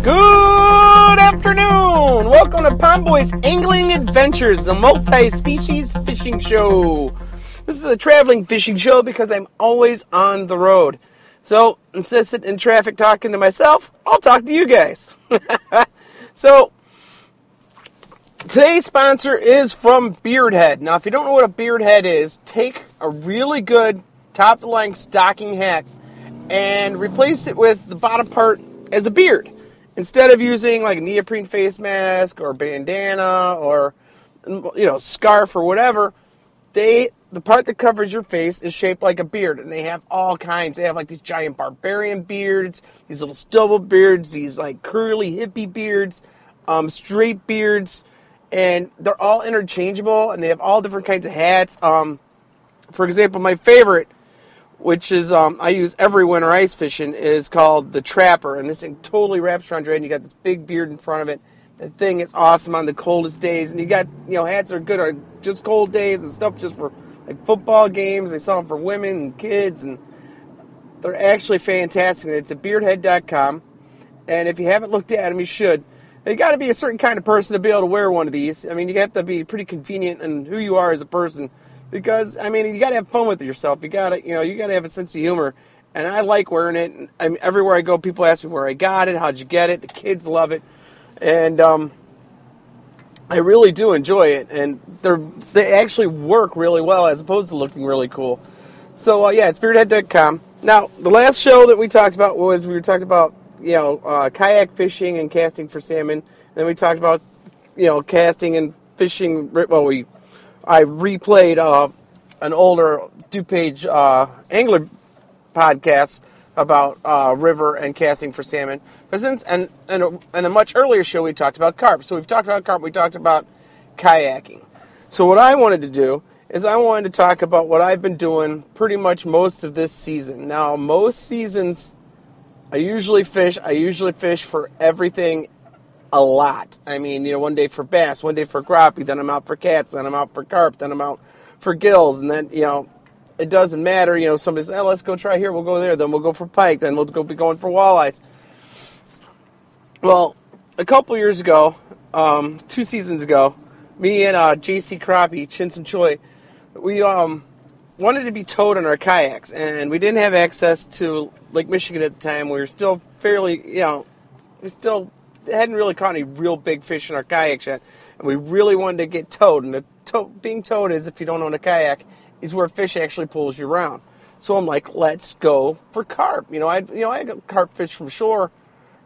Good afternoon! Welcome to Pond Boy's Angling Adventures, the multi-species fishing show. This is a traveling fishing show because I'm always on the road. So, instead of sitting in traffic talking to myself, I'll talk to you guys. So, today's sponsor is from Beardhead. Now, if you don't know what a Beardhead is, take a really good top-to-length stocking hat and replace it with the bottom part as a beard. Instead of using like a neoprene face mask or bandana or, scarf or whatever, the part that covers your face is shaped like a beard, and they have all kinds. They have like these giant barbarian beards, these little stubble beards, these like curly hippie beards, straight beards, and they're all interchangeable, and they have all different kinds of hats. For example, my favorite, which is I use every winter ice fishing, is called the Trapper, and this thing totally wraps around your head, and you got this big beard in front of it. The thing is awesome on the coldest days, and you got, hats that are good on just cold days and stuff just for like football games. They sell them for women and kids, and they're actually fantastic. It's at beardhead.com, and if you haven't looked at them, you should. You got to be a certain kind of person to be able to wear one of these. I mean, you have to be pretty convenient in who you are as a person. Because, you got to have fun with yourself. You got to have a sense of humor. And I like wearing it. Everywhere I go, people ask me where I got it, how'd you get it. The kids love it. And I really do enjoy it. And they actually work really well as opposed to looking really cool. So, it's beardhead.com. Now, the last show that we talked about was we were talking about, kayak fishing and casting for salmon. And then we talked about, casting and fishing. Well, I replayed an older DuPage angler podcast about river and casting for salmon. But in a much earlier show, we talked about carp. So we've talked about carp. We talked about kayaking. So what I wanted to do is I wanted to talk about what I've been doing pretty much most of this season. Now, most seasons, I usually fish for everything. A lot. One day for bass, one day for crappie, then I'm out for cats, then I'm out for carp, then I'm out for gills, and then, it doesn't matter. Somebody says, let's go try here, we'll go there, then we'll go for pike, then we'll be going for walleyes. Well, a couple years ago, 2 seasons ago, me and JC Crappie, Chinsum Choi, we wanted to be towed on our kayaks, and we didn't have access to Lake Michigan at the time. We were still fairly, we still hadn't really caught any real big fish in our kayaks yet, and we really wanted to get towed. And being towed is, if you don't own a kayak, is where fish actually pulls you around. So I'm like, let's go for carp. I got carp fish from shore,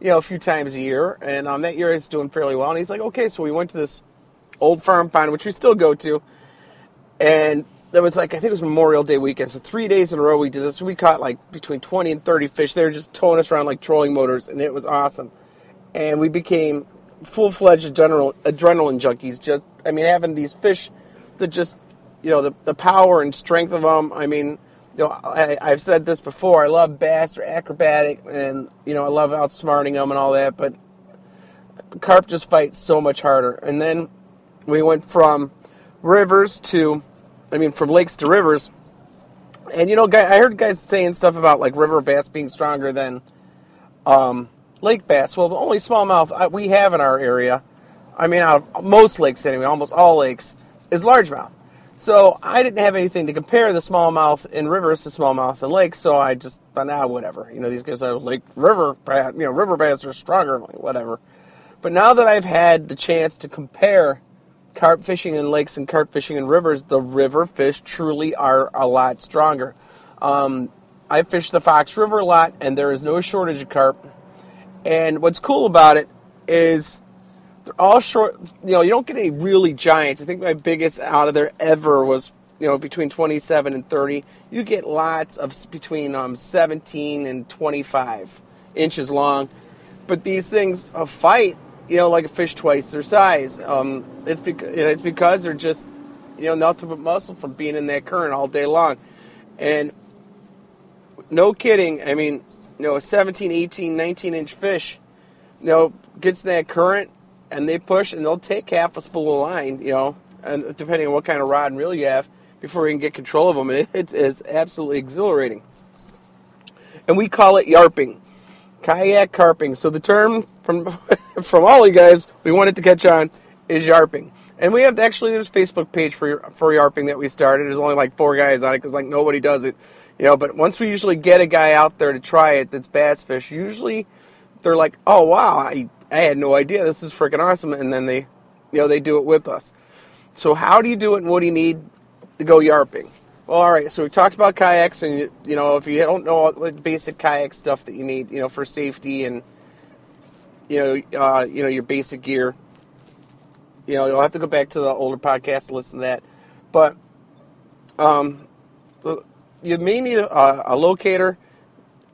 a few times a year, and that year it's doing fairly well. And he's like, okay, so we went to this old farm pond, which we still go to, and there was I think it was Memorial Day weekend, so 3 days in a row we did this. We caught between 20 and 30 fish. They were just towing us around like trolling motors, and it was awesome. And we became full-fledged adrenaline junkies. Having these fish that just, the power and strength of them. I've said this before. I love bass. They're acrobatic, and, I love outsmarting them and all that. But the carp just fight so much harder. And then we went from lakes to rivers. And, I heard guys saying stuff about, river bass being stronger than lake bass. Well, the only smallmouth we have in our area, out of most lakes anyway, almost all lakes, is largemouth. So I didn't have anything to compare the smallmouth in rivers to smallmouth in lakes, so I just thought, whatever. These guys are river bass are stronger, whatever. But now that I've had the chance to compare carp fishing in lakes and carp fishing in rivers, the river fish truly are a lot stronger. I fish the Fox River a lot, and there is no shortage of carp. And what's cool about it is they're all short. You don't get any really giants. I think my biggest out of there ever was, between 27 and 30. You get lots of between 17 and 25 inches long. But these things fight, like a fish twice their size. It's because they're just, nothing but muscle from being in that current all day long. And no kidding, a 17, 18, 19-inch fish, gets in that current, and they push, and they'll take half a spool of line, and depending on what kind of rod and reel you have, before you can get control of them. And it is absolutely exhilarating. And we call it yarping. Kayak carping. So the term from from all you guys we wanted to catch on is yarping. And we have actually there's a Facebook page for yarping that we started. There's only like 4 guys on it because like nobody does it, But once we usually get a guy out there to try it that's bass fish, usually they're like, oh wow, I had no idea, this is freaking awesome, and then they do it with us. So how do you do it, and what do you need to go yarping? Well, all right. So we talked about kayaks, and if you don't know all the basic kayak stuff that you need, for safety and your basic gear, you'll have to go back to the older podcast to listen to that. But you may need a locator,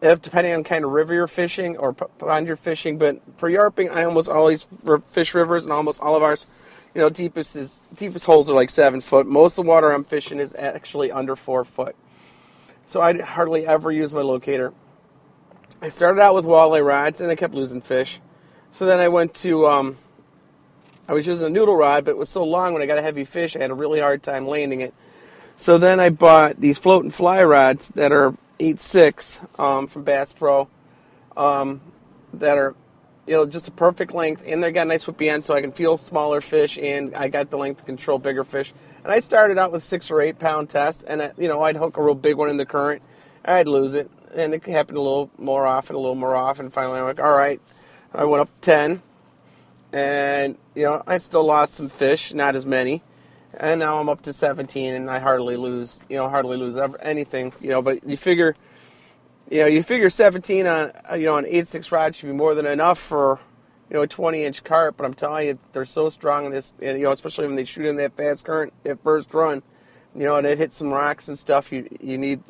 depending on kind of river you're fishing or pond you're fishing. But for yarping, I almost always fish rivers, and almost all of ours. Deepest holes are like 7 foot. Most of the water I'm fishing is actually under 4 foot. So I hardly ever use my locator. I started out with walleye rods, and I kept losing fish. So then I went to, I was using a noodle rod, but it was so long when I got a heavy fish, I had a really hard time landing it. So then I bought these float and fly rods that are 8.6 from Bass Pro, that are just a perfect length, and they got a nice whippy end so I can feel smaller fish, and I got the length to control bigger fish. And I started out with 6 or 8 pound test, and I'd hook a real big one in the current, and I'd lose it, and it happened a little more often. Finally I'm like, all right, I went up 10, and I still lost some fish, not as many, and now I'm up to 17, and I hardly lose anything, but you figure. You figure 17 on an 8.6 rod should be more than enough for a 20-inch carp. But I'm telling you, they're so strong in this, and especially when they shoot in that fast current at first run, and it hits some rocks and stuff. You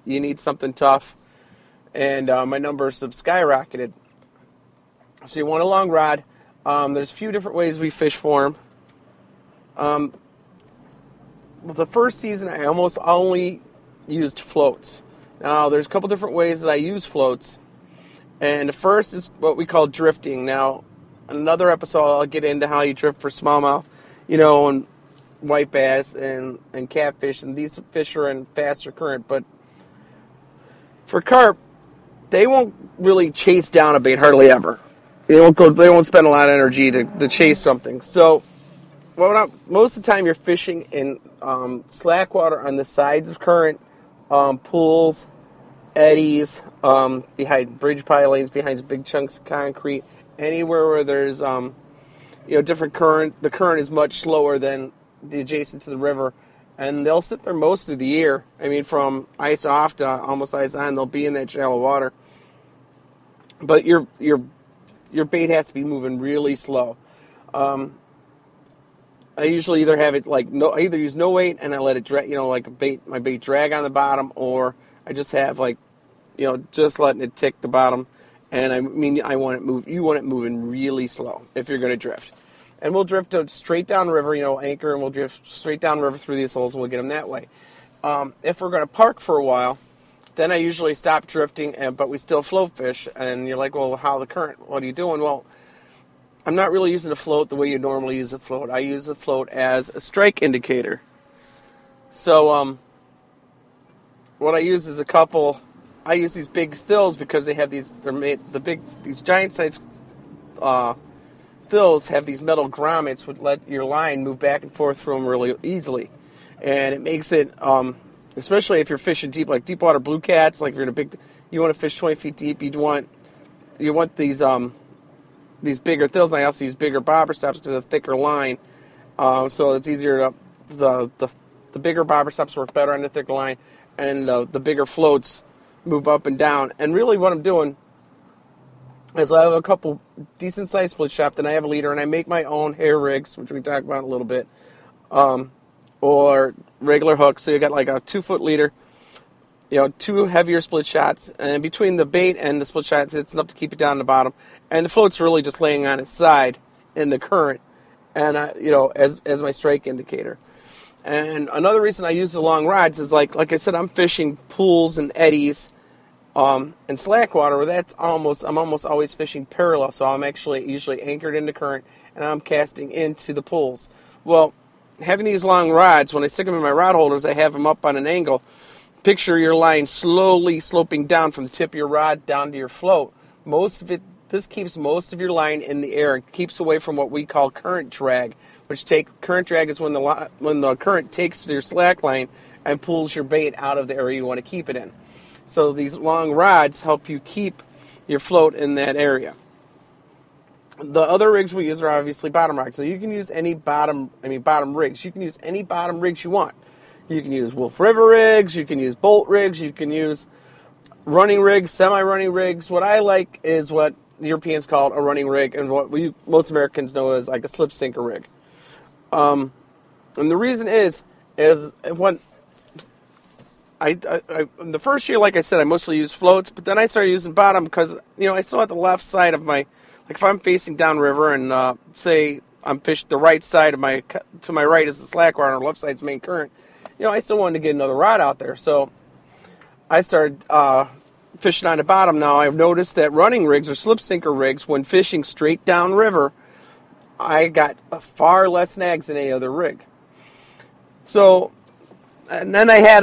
need something tough, and my numbers have skyrocketed. So you want a long rod. There's a few different ways we fish for them. Well, the first season I almost only used floats. Now, there's a couple different ways that I use floats, and the first is what we call drifting. Now, in another episode, I'll get into how you drift for smallmouth, and white bass and catfish, and these fish are in faster current. But for carp, they won't really chase down a bait hardly ever. They won't spend a lot of energy to chase something. So, most of the time you're fishing in slack water on the sides of current, pools, eddies, behind bridge pilings, behind big chunks of concrete, anywhere where there's different current. The current is much slower than the adjacent to the river, and they'll sit there most of the year. I mean, from ice off to almost ice on, they'll be in that shallow water. But your bait has to be moving really slow. I usually either have it I either use no weight and I let it drag, my bait drag on the bottom, or I just have just letting it tick the bottom. And I want it move. You want it moving really slow if you're going to drift. And we'll drift straight down river, anchor, and we'll drift straight down river through these holes, and we'll get them that way. If we're going to park for a while, then I usually stop drifting, but we still float fish. And you're like, well, how the current? What are you doing? Well, I'm not really using a float the way you normally use a float. I use a float as a strike indicator. So, what I use is I use these big thills because they have these giant size thills have these metal grommets which let your line move back and forth through them really easily. And it makes it, especially if you're fishing deep, like deep water blue cats, like if you're you want to fish 20 feet deep, you want these bigger thills. I also use bigger bobber stops because of a thicker line, so it's easier to the bigger bobber stops work better on the thicker line, and the bigger floats move up and down. And really, what I'm doing is I have a couple decent sized split shop, then I have a leader, and I make my own hair rigs, which we talked about in a little bit, or regular hooks. So you got like a 2-foot leader, 2 heavier split shots, and between the bait and the split shots, it's enough to keep it down the bottom. And the float's really just laying on its side in the current, and as my strike indicator. And another reason I use the long rods is like I said, I'm fishing pools and eddies, and slack water where I'm almost always fishing parallel. So I'm actually usually anchored in the current, and I'm casting into the pools. Well, having these long rods, when I stick them in my rod holders, I have them up on an angle. Picture your line slowly sloping down from the tip of your rod down to your float. Most of it, this keeps most of your line in the air and keeps away from what we call current drag, current drag is when the current takes your slack line and pulls your bait out of the area you want to keep it in. So these long rods help you keep your float in that area. The other rigs we use are obviously bottom rods. So you can use any bottom rigs. You can use any bottom rigs you want. You can use Wolf River rigs, you can use bolt rigs, you can use running rigs, semi-running rigs. What I like is what the Europeans call a running rig, and what most Americans know is like a slip sinker rig. And the reason is when the first year, like I said, I mostly used floats, but then I started using bottom because, I still have the left side of my, like if I'm facing downriver and say I'm fishing the right side of to my right is the slack rod, and left side's main current, I still wanted to get another rod out there. So I started fishing on the bottom. Now I've noticed that running rigs or slip sinker rigs, when fishing straight downriver, I got far less snags than any other rig. So, and then I had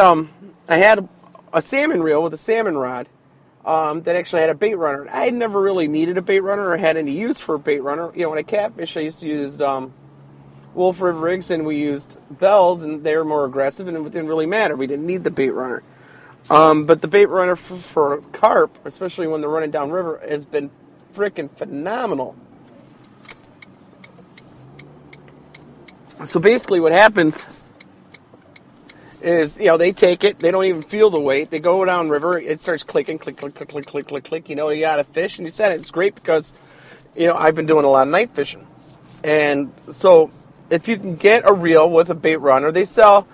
a salmon reel with a salmon rod that actually had a bait runner. I had never really needed a bait runner or had any use for a bait runner. When I catfish, I used to use Wolf River rigs, and we used bells, and they were more aggressive, and it didn't really matter. We didn't need the bait runner. But the bait runner for carp, especially when they're running downriver, has been freaking phenomenal. So basically what happens is, they take it, they don't even feel the weight, they go downriver, it starts clicking, click, click, click, click, click, click, click, you got a fish, and you said it. It's great because, I've been doing a lot of night fishing. And so if you can get a reel with a bait runner, they sell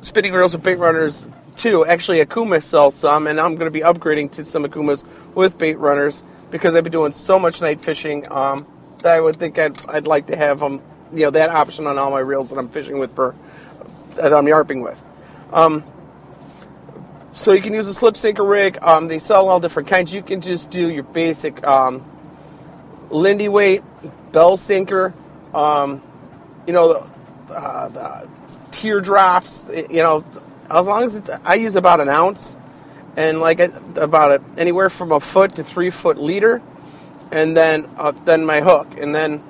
spinning reels with bait runners too. Actually, Akuma sells some, and I'm going to be upgrading to some Akumas with bait runners because I've been doing so much night fishing that I would think I'd like to have that option on all my reels that I'm fishing with that I'm yarping with. So you can use a slip sinker rig. They sell all different kinds. You can just do your basic Lindy weight, bell sinker, the teardrops, as long as I use about an ounce, and anywhere from a foot to 3 foot leader, and then my hook, and then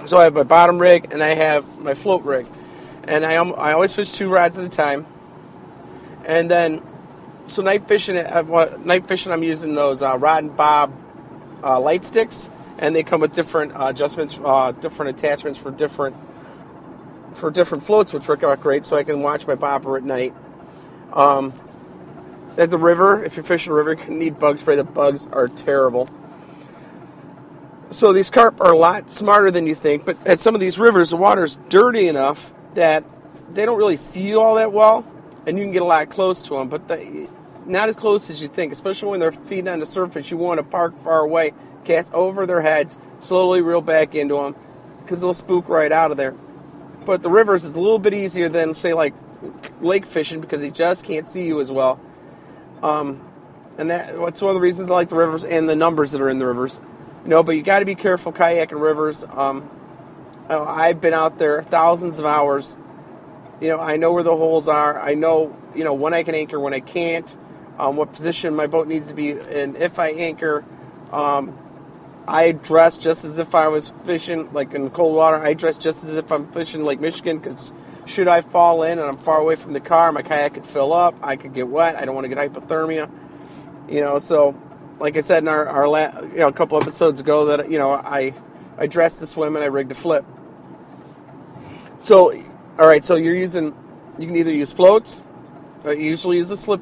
so I have my bottom rig and I have my float rig, and I always fish 2 rods at a time, and then so night fishing I'm using those Rod and Bob light sticks, and they come with different adjustments, different attachments for different floats, which work out great, so I can watch my bobber at night. At the river, if you're fishing a river, you can need bug spray. The bugs are terrible. So these carp are a lot smarter than you think, but at some of these rivers, the water's dirty enough that they don't really see you all that well, and you can get a lot close to them, but not as close as you think, especially when they're feeding on the surface. You want to park far away, cast over their heads, slowly reel back into them, because they'll spook right out of there. But the rivers is a little bit easier than, say, like lake fishing, because they just can't see you as well. And that's one of the reasons I like the rivers and the numbers that are in the rivers. But you got to be careful kayaking rivers. I've been out there thousands of hours. I know where the holes are. I know, when I can anchor, when I can't, what position my boat needs to be in. If I anchor, I dress just as if I was fishing, like in cold water. I dress just as if I'm fishing Lake Michigan, because should I fall in and I'm far away from the car, my kayak could fill up, I could get wet, I don't want to get hypothermia. So like I said in our a couple episodes ago, that I dress to swim and I rig to flip. So all right, so you can either use floats, or you usually use a slip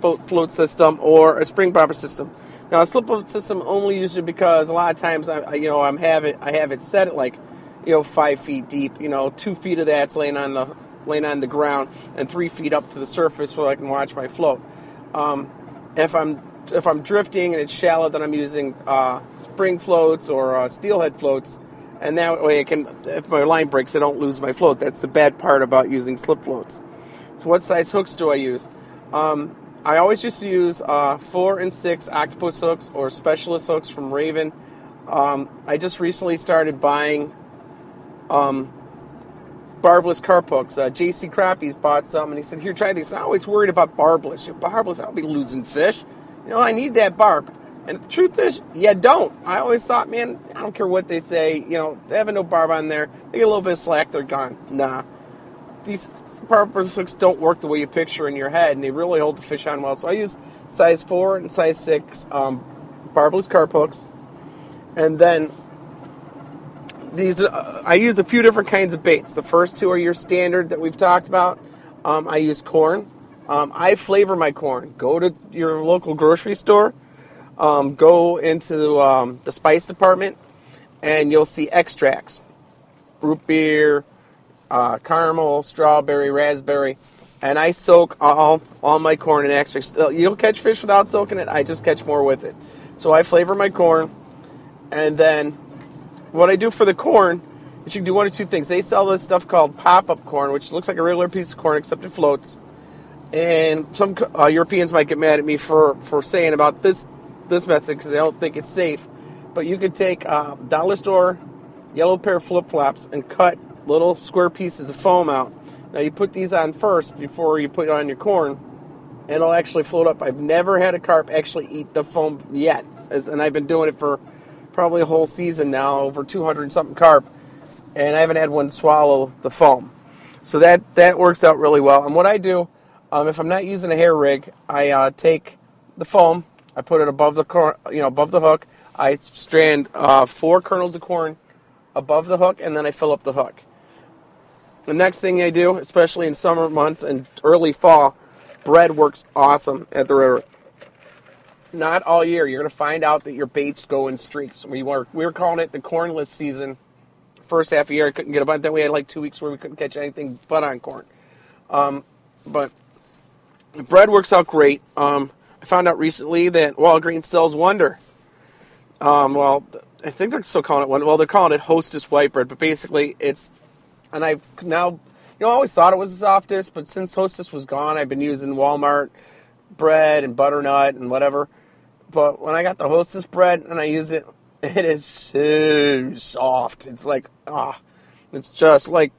boat float system or a spring bobber system. Now a slip boat system only usually because a lot of times I have it set at 5 feet deep. 2 feet of that's laying on the ground, and 3 feet up to the surface so I can watch my float. If I'm drifting and it's shallow, then I'm using spring floats or steelhead floats, and that way if my line breaks, I don't lose my float. That's the bad part about using slip floats. So what size hooks do I use? I always used to use 4 and 6 octopus hooks or specialist hooks from Raven. I just recently started buying barbless carp hooks. JC Crappie's bought some, and he said, "Here, try these." I'm always worried about barbless. Barbless, I'll be losing fish. I need that barb. And the truth is, you don't. I always thought, man, I don't care what they say. They have no barb on there. They get a little bit of slack, they're gone. Nah. These barbless hooks don't work the way you picture in your head, and they really hold the fish on well. So I use size 4 and size 6 barbless carp hooks. And then these, I use a few different kinds of baits. The first two are your standard that we've talked about. I use corn. I flavor my corn. Go to your local grocery store. Go into the spice department, and you'll see extracts. Root beer, caramel, strawberry, raspberry. And I soak all my corn in extracts. You'll catch fish without soaking it. I just catch more with it. So I flavor my corn. And then what I do for the corn is you can do one of two things. They sell this stuff called pop-up corn, which looks like a regular piece of corn except it floats. And some Europeans might get mad at me for saying about this method because they don't think it's safe. But you could take a dollar store yellow pair of flip-flops and cut little square pieces of foam out. Now you put these on first before you put it on your corn, and it'll actually float up. I've never had a carp actually eat the foam yet, and I've been doing it for probably a whole season now, over 200 and something carp, and I haven't had one swallow the foam. So that works out really well. And what I do, if I'm not using a hair rig, I take the foam, I put it above above the hook. I strand 4 kernels of corn above the hook, and then I fill up the hook. The next thing I do, especially in summer months and early fall, bread works awesome at the river. Not all year. You're going to find out that your baits go in streaks. We were calling it the cornless season. First half of the year, I couldn't get a bunch. Then we had like 2 weeks where we couldn't catch anything but on corn. But the bread works out great. I found out recently that Walgreens sells Wonder. I think they're still calling it Wonder. Well, they're calling it Hostess white bread, but basically it's, and I've now, I always thought it was the softest, but since Hostess was gone, I've been using Walmart bread and butternut and whatever. But when I got the Hostess bread and I use it, it is so soft. It's like, it's just like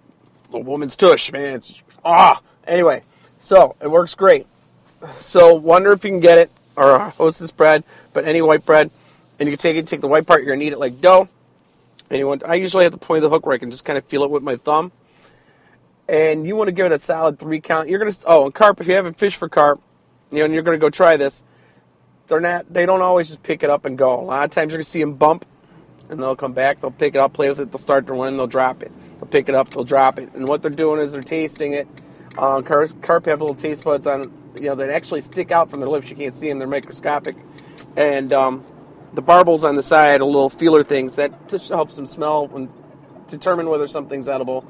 a woman's tush, man. It's, Anyway, so it works great. So wonder if you can get it, or Hostess bread, but any white bread. And you can take the white part, you're going to knead it like dough. And I usually have the point of the hook where I can just kind of feel it with my thumb. And you want to give it a solid 3 count. You're going to, and carp, if you haven't fished for carp, and you're going to go try this, they don't always just pick it up and go. A lot of times you're going to see them bump, and they'll come back, they'll pick it up, play with it, they'll start their run, they'll drop it. They'll pick it up, they'll drop it. And what they're doing is they're tasting it. Carp have little taste buds on, that actually stick out from their lips. You can't see them, they're microscopic. And the barbels on the side are little feeler things that just helps them smell and determine whether something's edible.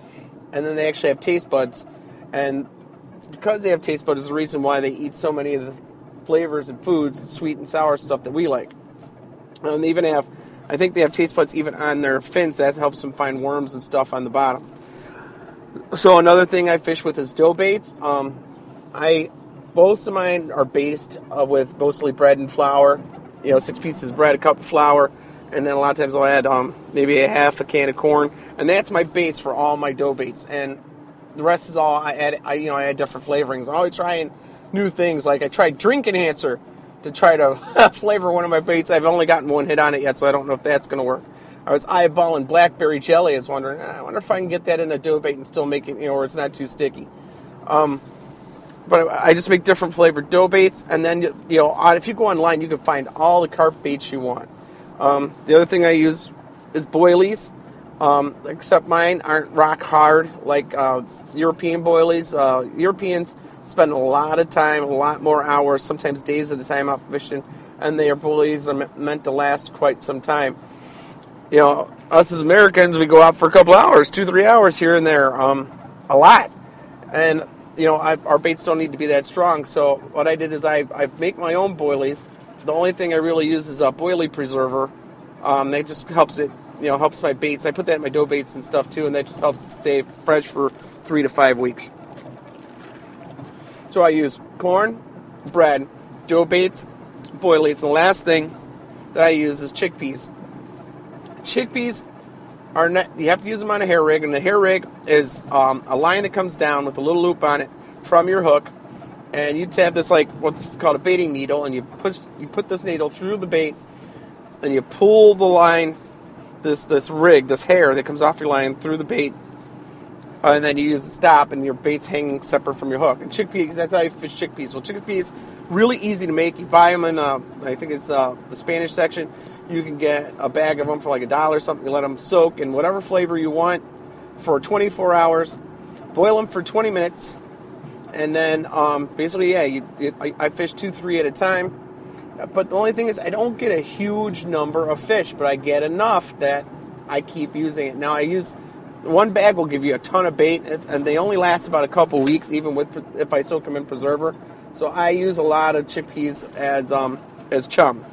And then they actually have taste buds. And because they have taste buds is the reason why they eat so many of the flavors and foods, the sweet and sour stuff that we like. And they even have, I think they have taste buds even on their fins. That helps them find worms and stuff on the bottom. So another thing I fish with is dough baits. Most of mine are based with mostly bread and flour. 6 pieces of bread, a cup of flour, and then a lot of times I'll add maybe a half a can of corn, and that's my base for all my dough baits. And the rest is all I add. I add different flavorings. I'm always trying new things. Like I tried drink enhancer to try to flavor one of my baits. I've only gotten one hit on it yet, so I don't know if that's going to work. I was eyeballing blackberry jelly. I was wondering, I wonder if I can get that in a dough bait and still make it, where it's not too sticky. But I just make different flavored dough baits, and then, if you go online, you can find all the carp baits you want. The other thing I use is boilies, except mine aren't rock hard like European boilies. Europeans spend a lot of time, a lot more hours, sometimes days at a time out fishing, and their boilies are meant to last quite some time. Us as Americans, we go out for a couple hours, 2-3 hours here and there, a lot. And our baits don't need to be that strong. So what I did is I make my own boilies. The only thing I really use is a boilie preserver. That just helps it, helps my baits. I put that in my dough baits and stuff too, and that just helps it stay fresh for 3 to 5 weeks. So I use corn, bread, dough baits, boilies. And the last thing that I use is chickpeas. Chickpeas are not, you have to use them on a hair rig, and the hair rig is a line that comes down with a little loop on it from your hook, and you have this what's called a baiting needle, and you put this needle through the bait, and you pull the line, this rig, this hair that comes off your line through the bait, and then you use the stop, and your bait's hanging separate from your hook. And chickpeas, that's how you fish chickpeas. Well, chickpeas, really easy to make. You buy them in, I think it's the Spanish section. You can get a bag of them for like $1 or something. You let them soak in whatever flavor you want for 24 hours. Boil them for 20 minutes. And then, basically, I fish 2-3 at a time. But the only thing is, I don't get a huge number of fish, but I get enough that I keep using it. Now, one bag will give you a ton of bait, and they only last about a couple weeks, even if I soak them in preserver. So I use a lot of chickpeas as chum.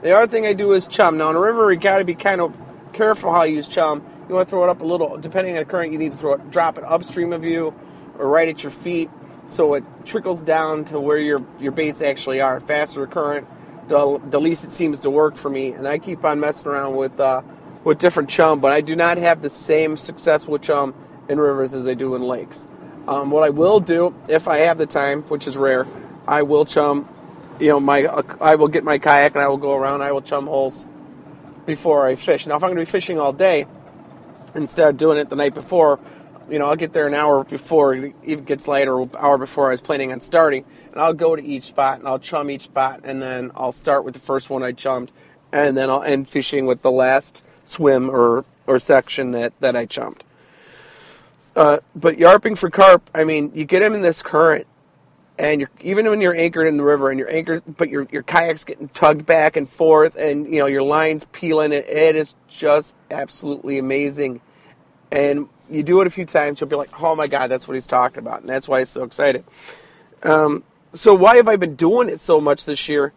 The other thing I do is chum. Now, in a river, you got to be kind of careful how you use chum. You want to throw it up a little, depending on the current, you need to drop it upstream of you or right at your feet, so it trickles down to where your baits actually are. Faster current, the least it seems to work for me. And I keep on messing around with different chum, but I do not have the same success with chum in rivers as I do in lakes. What I will do, if I have the time, which is rare, I will chum. I will get my kayak and I will go around. I will chum holes before I fish. Now, if I'm going to be fishing all day, instead of doing it the night before, I'll get there an hour before it even gets light, or an hour before I was planning on starting, and I'll go to each spot and I'll chum each spot, and then I'll start with the first one I chummed, and then I'll end fishing with the last swim or section that I chummed. But yarping for carp, you get them in this current, and even when you're anchored in the river and you're anchored, but your kayak's getting tugged back and forth, and your line's peeling, it is just absolutely amazing. And you do it a few times, you'll be like, oh my God, that's what he's talking about, and that's why he's so excited. So why have I been doing it so much this year?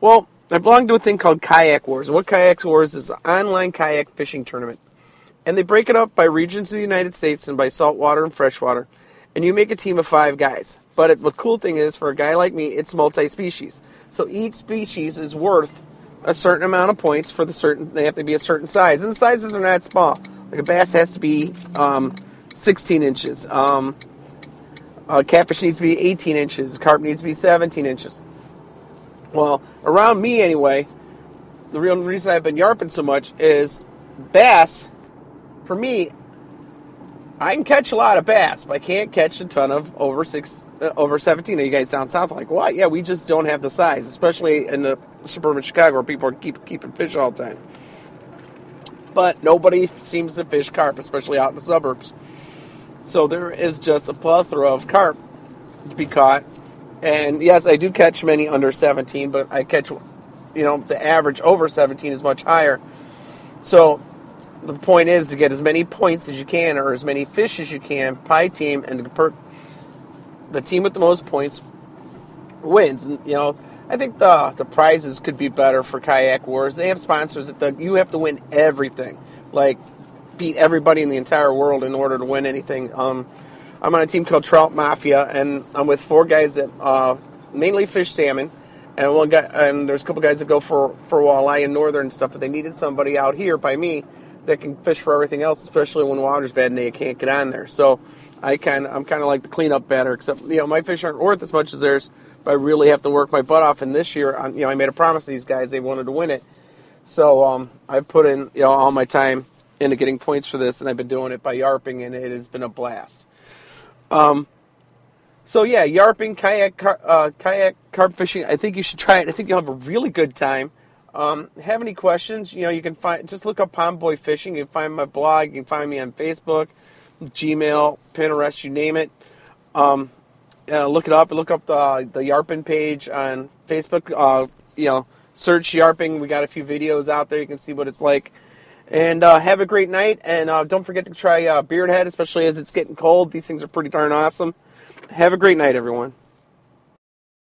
Well, I belong to a thing called Kayak Wars. What Kayak Wars is an online kayak fishing tournament. And they break it up by regions of the United States and by saltwater and freshwater. And you make a team of 5 guys. But the cool thing is, for a guy like me, it's multi-species. So each species is worth a certain amount of points they have to be a certain size. And the sizes are not small. Like a bass has to be 16 inches. Catfish needs to be 18 inches. Carp needs to be 17 inches. Well, around me anyway, the real reason I've been yarping so much is bass. For me, I can catch a lot of bass, but I can't catch a ton of over 17. Are you guys down south like, what? Yeah, we just don't have the size, especially in the suburban Chicago where people are keeping fish all the time. But nobody seems to fish carp, especially out in the suburbs. So there is just a plethora of carp to be caught. And yes, I do catch many under 17, but I catch, the average over 17 is much higher. So the point is to get as many points as you can, or as many fish as you can, pie team, and the team with the most points wins. And, I think the prizes could be better for Kayak Wars. They have sponsors that you have to win everything, like beat everybody in the entire world in order to win anything. I'm on a team called Trout Mafia, and I'm with 4 guys that mainly fish salmon, and one guy, and there's a couple guys that go for walleye and northern and stuff. But they needed somebody out here by me that can fish for everything else, especially when water's bad and they can't get on there. So I'm kind of like the cleanup batter, except my fish aren't worth as much as theirs. But I really have to work my butt off. And this year, I made a promise to these guys; they wanted to win it. So I put in all my time into getting points for this, and I've been doing it by yarping, and it has been a blast. So yeah, yarping, kayak, carp fishing. I think you should try it. I think you'll have a really good time. Have any questions? You can just look up Pond Boy Fishing. You can find my blog. You can find me on Facebook, Gmail, Pinterest, you name it. Look it up. Look up the Yarpin page on Facebook. Search Yarping. We got a few videos out there. You can see what it's like. And have a great night. And don't forget to try Beard Head, especially as it's getting cold. These things are pretty darn awesome. Have a great night, everyone.